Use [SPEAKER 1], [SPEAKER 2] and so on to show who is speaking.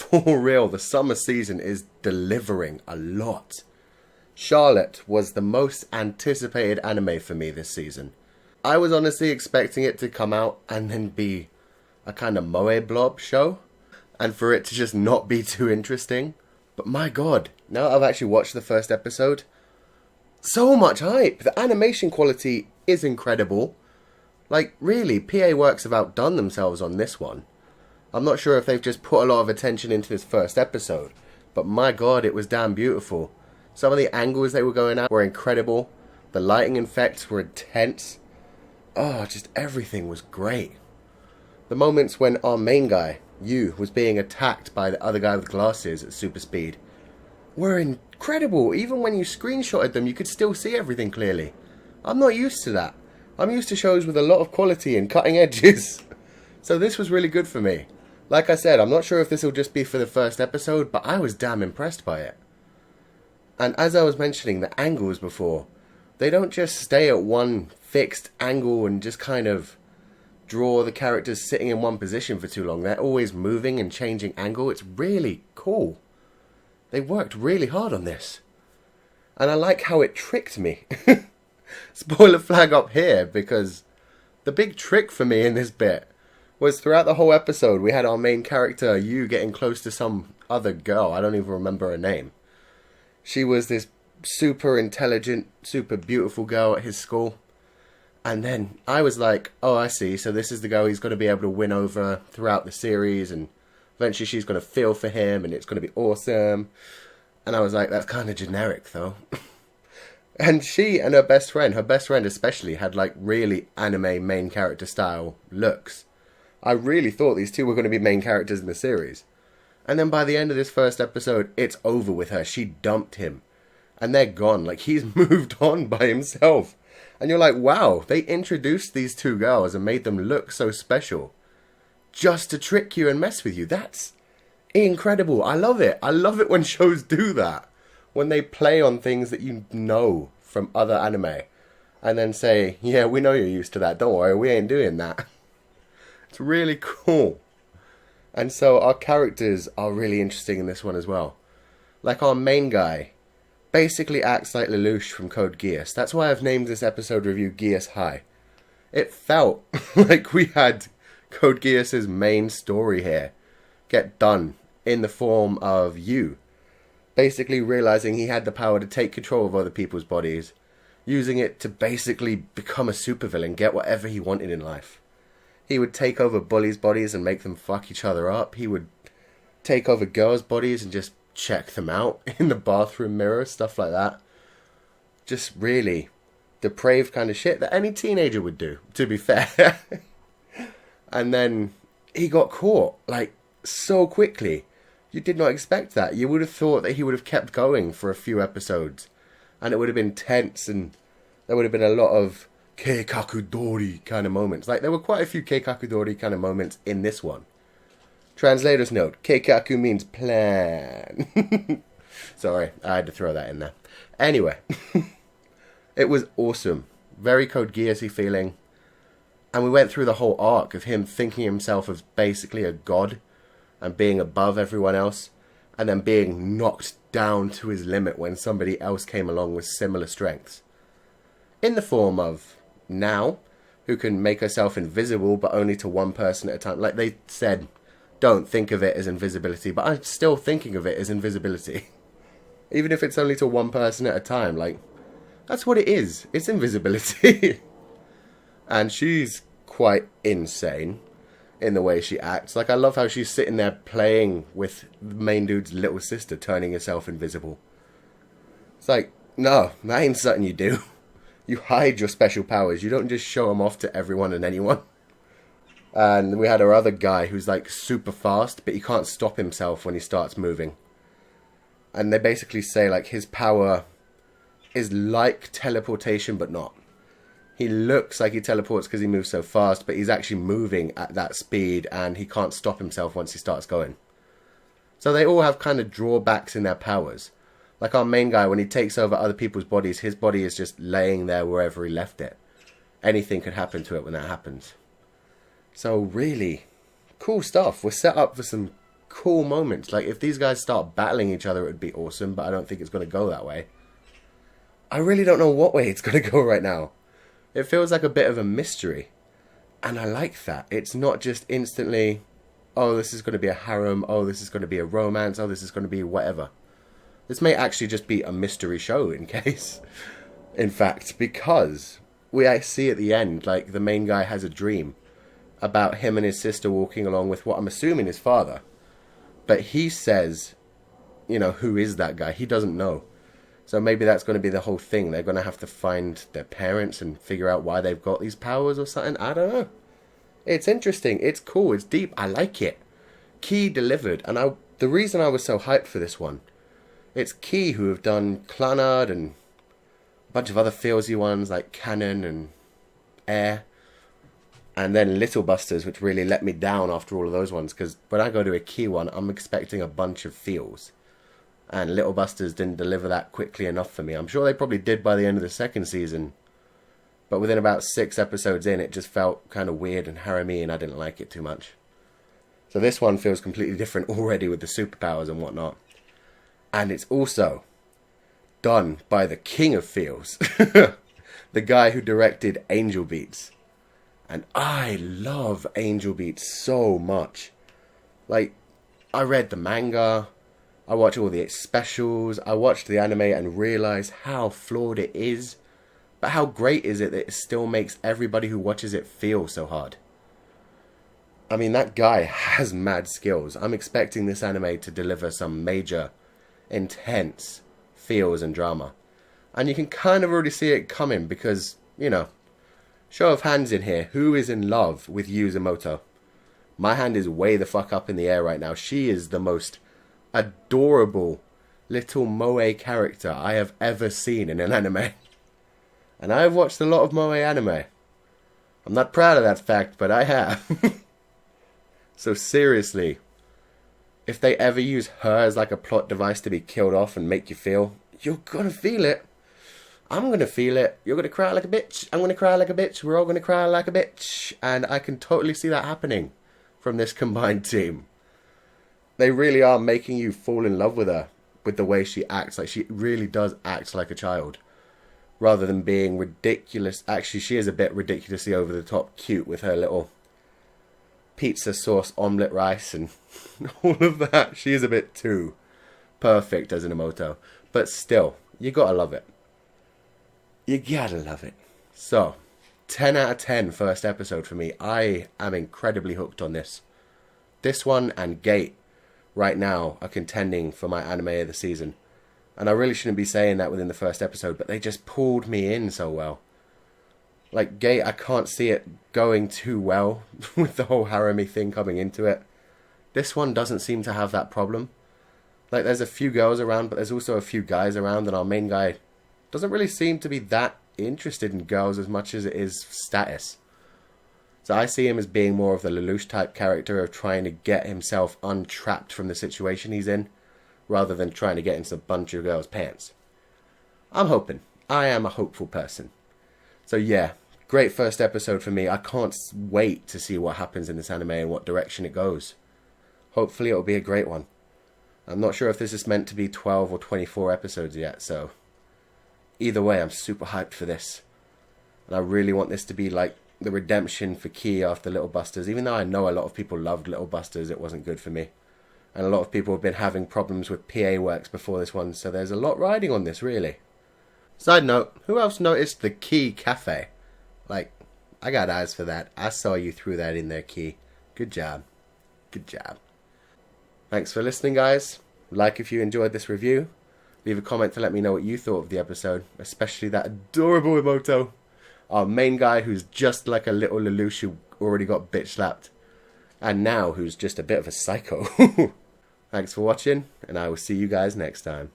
[SPEAKER 1] for real, the summer season is delivering a lot. Charlotte was the most anticipated anime for me this season. I was honestly expecting it to come out and then be a kind of moe blob show, and for it to just not be too interesting. But my god, now that I've actually watched the first episode, so much hype! The animation quality is incredible. Like, really, PA Works have outdone themselves on this one. I'm not sure if they've just put a lot of attention into this first episode, but my god, it was damn beautiful. Some of the angles they were going at were incredible. The lighting effects were intense. Oh, just everything was great. The moments when our main guy, Yu, was being attacked by the other guy with glasses at super speed were incredible. Even when you screenshotted them, you could still see everything clearly. I'm not used to that. I'm used to shows with a lot of quality and cutting edges. So this was really good for me. Like I said, I'm not sure if this will just be for the first episode, but I was damn impressed by it. And as I was mentioning, the angles before, they don't just stay at one fixed angle and just kind of draw the characters sitting in one position for too long. They're always moving and changing angle. It's really cool. They worked really hard on this. And I like how it tricked me. Spoiler flag up here, because the big trick for me in this bit was throughout the whole episode, we had our main character, Yu, getting close to some other girl. I don't even remember her name. She was this super intelligent, super beautiful girl at his school. And then I was like, oh, I see. So this is the girl he's going to be able to win over throughout the series. And eventually she's going to feel for him and it's going to be awesome. And I was like, that's kind of generic, though. And she and her best friend especially, had like really anime main character style looks. I really thought these two were going to be main characters in the series. And then by the end of this first episode, it's over with her. She dumped him. And they're gone. Like, he's moved on by himself. And you're like, wow, they introduced these two girls and made them look so special. Just to trick you and mess with you. That's incredible. I love it. I love it when shows do that. When they play on things that you know from other anime. And then say, yeah, we know you're used to that. Don't worry, we ain't doing that. It's really cool. And so our characters are really interesting in this one as well. Like our main guy basically acts like Lelouch from Code Geass. That's why I've named this episode review Geass High. It felt like we had Code Geass's main story here get done in the form of Yu basically realizing he had the power to take control of other people's bodies, using it to basically become a supervillain, get whatever he wanted in life. He would take over bullies' bodies and make them fuck each other up. He would take over girls' bodies and just check them out in the bathroom mirror, stuff like that. Just really depraved kind of shit that any teenager would do, to be fair. And then he got caught, like, so quickly. You did not expect that. You would have thought that he would have kept going for a few episodes. And it would have been tense and there would have been a lot of keikakudori kind of moments. Like, there were quite a few keikakudori kind of moments in this one. Translator's note. Keikaku means plan. Sorry, I had to throw that in there. Anyway. It was awesome. Very Code Geass-y feeling. And we went through the whole arc of him thinking himself as basically a god and being above everyone else, and then being knocked down to his limit when somebody else came along with similar strengths. In the form of Now, who can make herself invisible but only to one person at a time. Like they said, don't think of it as invisibility, but I'm still thinking of it as invisibility. Even if it's only to one person at a time, like, that's what it is. It's invisibility. And she's quite insane in the way she acts. Like, I love how she's sitting there playing with the main dude's little sister, turning herself invisible. It's like, no, that ain't something you do. You hide your special powers. You don't just show them off to everyone and anyone. And we had our other guy who's like super fast, but he can't stop himself when he starts moving. And they basically say like his power is like teleportation, but not. He looks like he teleports because he moves so fast, but he's actually moving at that speed and he can't stop himself once he starts going. So they all have kind of drawbacks in their powers. Like our main guy, when he takes over other people's bodies, his body is just laying there wherever he left it. Anything could happen to it when that happens. So really, cool stuff. We're set up for some cool moments. Like, if these guys start battling each other, it would be awesome, but I don't think it's going to go that way. I really don't know what way it's going to go right now. It feels like a bit of a mystery. And I like that. It's not just instantly, oh, this is going to be a harem, oh, this is going to be a romance, oh, this is going to be whatever. This may actually just be a mystery show in case. In fact, because I see at the end, like, the main guy has a dream about him and his sister walking along with what I'm assuming is father. But he says, you know, who is that guy? He doesn't know. So maybe that's going to be the whole thing. They're going to have to find their parents and figure out why they've got these powers or something. I don't know. It's interesting. It's cool. It's deep. I like it. Key delivered. And the reason I was so hyped for this one, it's Key who have done Clannad and a bunch of other feelsy ones like Cannon and Air. And then Little Busters, which really let me down after all of those ones. Because when I go to a Key one, I'm expecting a bunch of feels. And Little Busters didn't deliver that quickly enough for me. I'm sure they probably did by the end of the second season. But within about 6 episodes in, it just felt kind of weird and harem-y, and I didn't like it too much. So this one feels completely different already with the superpowers and whatnot. And it's also done by the king of feels. The guy who directed Angel Beats. And I love Angel Beats so much. Like, I read the manga, I watch all the specials, I watched the anime and realized how flawed it is. But how great is it that it still makes everybody who watches it feel so hard? I mean, that guy has mad skills. I'm expecting this anime to deliver some major, intense feels and drama. And you can kind of already see it coming because, you know, show of hands in here, who is in love with Yuzumoto? My hand is way the fuck up in the air right now. She is the most adorable little moe character I have ever seen in an anime. And I have watched a lot of moe anime. I'm not proud of that fact, but I have. So seriously, if they ever use her as like a plot device to be killed off and make you feel, you're gonna feel it. I'm gonna feel it. You're gonna cry like a bitch. I'm gonna cry like a bitch. We're all gonna cry like a bitch. And I can totally see that happening from this combined team. They really are making you fall in love with her, with the way she acts. Like, she really does act like a child. Rather than being ridiculous. Actually, she is a bit ridiculously over the top cute with her little pizza sauce omelette rice and all of that. She is a bit too perfect as an Emoto. But still, you gotta love it. You gotta love it. So, 10 out of 10 first episode for me. I am incredibly hooked on this. This one and Gate right now are contending for my anime of the season. And I really shouldn't be saying that within the first episode, but they just pulled me in so well. Like, Gate, I can't see it going too well with the whole harem-y thing coming into it. This one doesn't seem to have that problem. Like, there's a few girls around, but there's also a few guys around, and our main guy doesn't really seem to be that interested in girls as much as it is status. So I see him as being more of the Lelouch type character of trying to get himself untrapped from the situation he's in, rather than trying to get into a bunch of girls' pants. I'm hoping. I am a hopeful person. So yeah, great first episode for me. I can't wait to see what happens in this anime and what direction it goes. Hopefully it'll be a great one. I'm not sure if this is meant to be 12 or 24 episodes yet, so either way, I'm super hyped for this. And I really want this to be like the redemption for Key after Little Busters. Even though I know a lot of people loved Little Busters, it wasn't good for me. And a lot of people have been having problems with PA works before this one, so there's a lot riding on this, really. Side note, who else noticed the Key Cafe? Like, I got eyes for that. I saw you threw that in there, Key. Good job. Good job. Thanks for listening, guys. Like if you enjoyed this review. Leave a comment to let me know what you thought of the episode, especially that adorable Emoto. Our main guy who's just like a little Lelouch who already got bitch slapped. And now who's just a bit of a psycho. Thanks for watching, and I will see you guys next time.